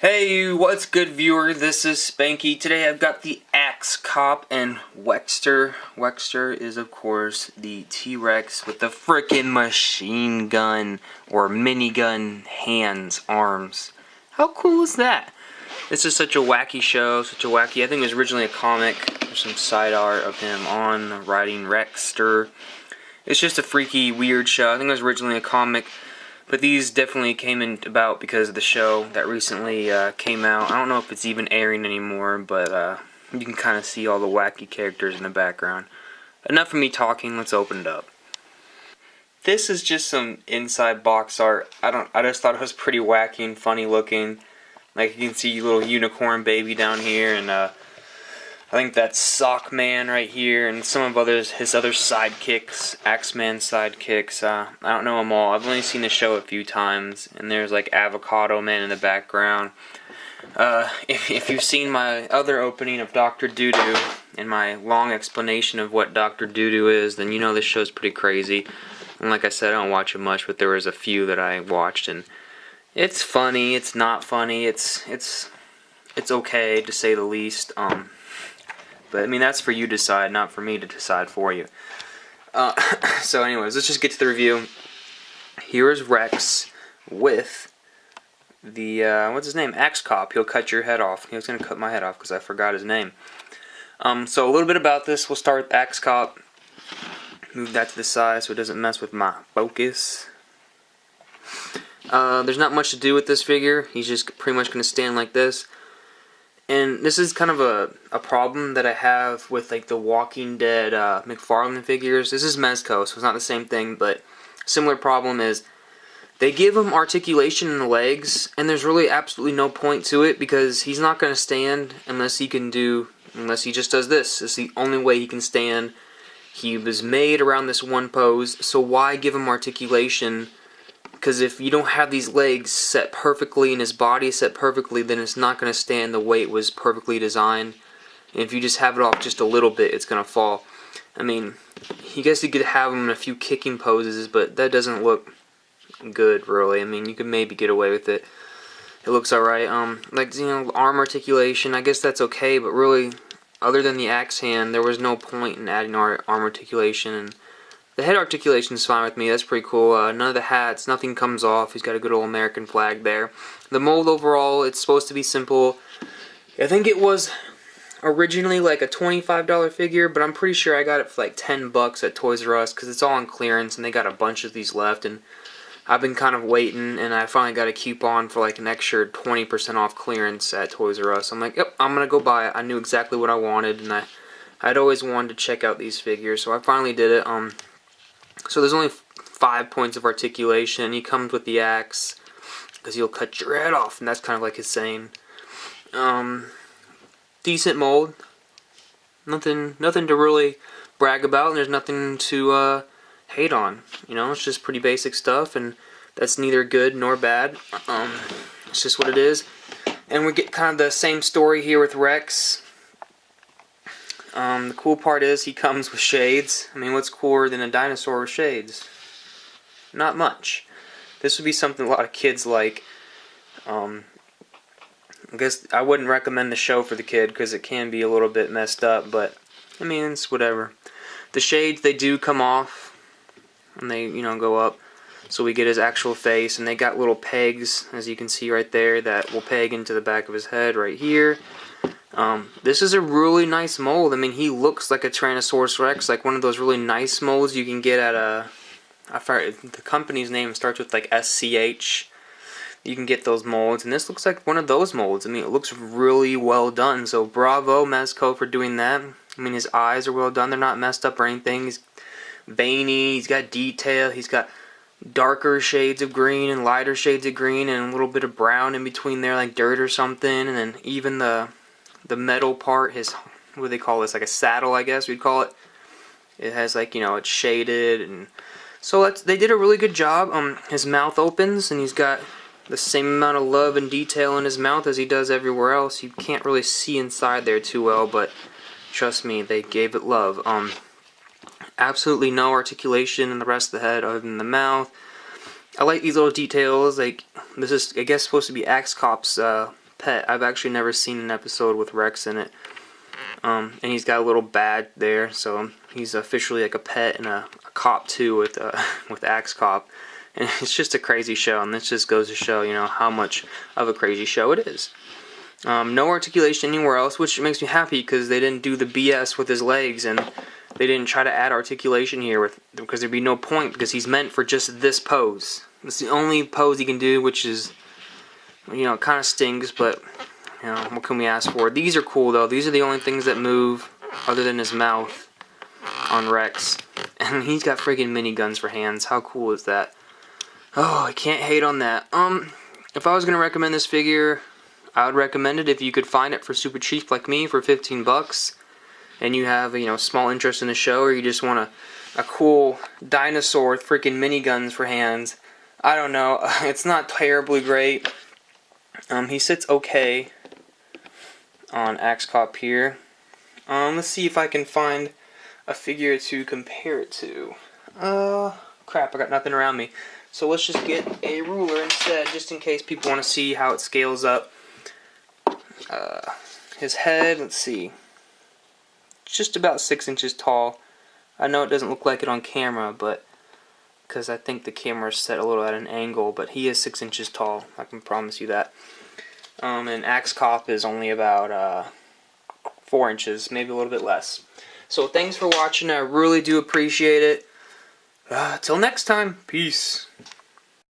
Hey, what's good, viewer? This is Spanky. Today I've got the Axe Cop and Wexter. Wexter is, of course, the T-Rex with the frickin' machine gun or minigun hands, arms. How cool is that? This is such a wacky show, I think it was originally a comic. There's some side art of him on riding Rexter. It's just a freaky, weird show. I think it was originally a comic. But these definitely came about because of the show that recently came out. I don't know if it's even airing anymore, but you can kind of see all the wacky characters in the background. Enough of me talking, let's open it up. This is just some inside box art. I just thought it was pretty wacky and funny looking. Like you can see little unicorn baby down here, and I think that's Sock Man right here, and some of his other sidekicks, Axeman sidekicks. I don't know them all. I've only seen the show a few times, and there's like Avocado Man in the background. If you've seen my other opening of Dr. Doo-Doo and my long explanation of what Dr. Doo-Doo is, then you know this show's pretty crazy. And like I said, I don't watch it much, but there was a few that I watched, and it's funny. It's not funny. It's okay to say the least. But I mean, that's for you to decide, not for me to decide for you. So anyways, let's just get to the review. Here is Rex with the, what's his name? Axe Cop. He'll cut your head off. He was going to cut my head off because I forgot his name. So a little bit about this. We'll start with Axe Cop. Move that to the side so it doesn't mess with my focus. There's not much to do with this figure. He's just pretty much going to stand like this. And this is kind of a problem that I have with like the Walking Dead McFarlane figures. This is Mezco, so it's not the same thing, but similar problem is they give him articulation in the legs, and there's really absolutely no point to it because he's not going to stand unless he just does this. It's the only way he can stand. He was made around this one pose, so why give him articulation? Because if you don't have these legs set perfectly and his body set perfectly, then it's not going to stand the way it was perfectly designed. And if you just have it off just a little bit, it's going to fall. I mean, you guess you could have him in a few kicking poses, but that doesn't look good, really. I mean, you could maybe get away with it. It looks alright. Like, you know, arm articulation, I guess that's okay, but really, other than the axe hand, there was no point in adding arm articulation. And the head articulation is fine with me. That's pretty cool. None of the hats, nothing comes off. He's got a good old American flag there. The mold overall, it's supposed to be simple. I think it was originally like a $25 figure, but I'm pretty sure I got it for like $10 at Toys R Us because it's all on clearance and they got a bunch of these left. And I've been kind of waiting, and I finally got a coupon for like an extra 20% off clearance at Toys R Us. I'm like, yep, I'm gonna go buy it. I knew exactly what I wanted, and I'd always wanted to check out these figures, so I finally did it. So there's only 5 points of articulation. He comes with the axe because he'll cut your head off, and that's kind of like his saying. Decent mold. Nothing to really brag about, and there's nothing to hate on. You know, it's just pretty basic stuff, and that's neither good nor bad. It's just what it is. And we get kind of the same story here with Rex. The cool part is he comes with shades. I mean, what's cooler than a dinosaur with shades? Not much. This would be something a lot of kids like. I guess I wouldn't recommend the show for the kid because it can be a little bit messed up, but I mean, it's whatever. The shades, they do come off and they, you know, go up. So we get his actual face, and they got little pegs, as you can see right there, that will peg into the back of his head right here. This is a really nice mold. I mean, he looks like a Tyrannosaurus Rex, like one of those really nice molds you can get at the company's name starts with like SCH. You can get those molds, and this looks like one of those molds. I mean, it looks really well done, so bravo Mezco for doing that. I mean, his eyes are well done. They're not messed up or anything. He's veiny, he's got detail, he's got darker shades of green and lighter shades of green and a little bit of brown in between there, like dirt or something, and then even the metal part, his, what do they call this, like a saddle, I guess we'd call it. It has, like, you know, it's shaded, and so they did a really good job. His mouth opens, and he's got the same amount of love and detail in his mouth as he does everywhere else. You can't really see inside there too well, but trust me, they gave it love. Absolutely no articulation in the rest of the head other than the mouth. I like these little details. Like, this is, I guess, supposed to be Axe Cop's pet. I've actually never seen an episode with Rex in it. And he's got a little badge there, so he's officially like a pet and a cop too with Axe Cop. And it's just a crazy show, and this just goes to show, you know, how much of a crazy show it is. No articulation anywhere else, which makes me happy because they didn't do the BS with his legs, and they didn't try to add articulation here because there'd be no point, because he's meant for just this pose. It's the only pose he can do, which is, you know, kind of stings, but, you know, what can we ask for? These are cool, though. These are the only things that move other than his mouth on Rex. And he's got freaking miniguns for hands. How cool is that? Oh, I can't hate on that. If I was going to recommend this figure, I would recommend it if you could find it for super cheap like me for 15 bucks. And you have, you know, small interest in the show, or you just want a cool dinosaur with freaking miniguns for hands. I don't know. It's not terribly great. He sits okay on Axe Cop here. Let's see if I can find a figure to compare it to. Crap, I got nothing around me. So let's just get a ruler instead, just in case people want to see how it scales up. His head, let's see, just about 6 inches tall. I know it doesn't look like it on camera, but because I think the camera is set a little at an angle, but he is 6 inches tall, I can promise you that. And Axe Cop is only about 4 inches, maybe a little bit less. So thanks for watching, I really do appreciate it. Till next time, peace.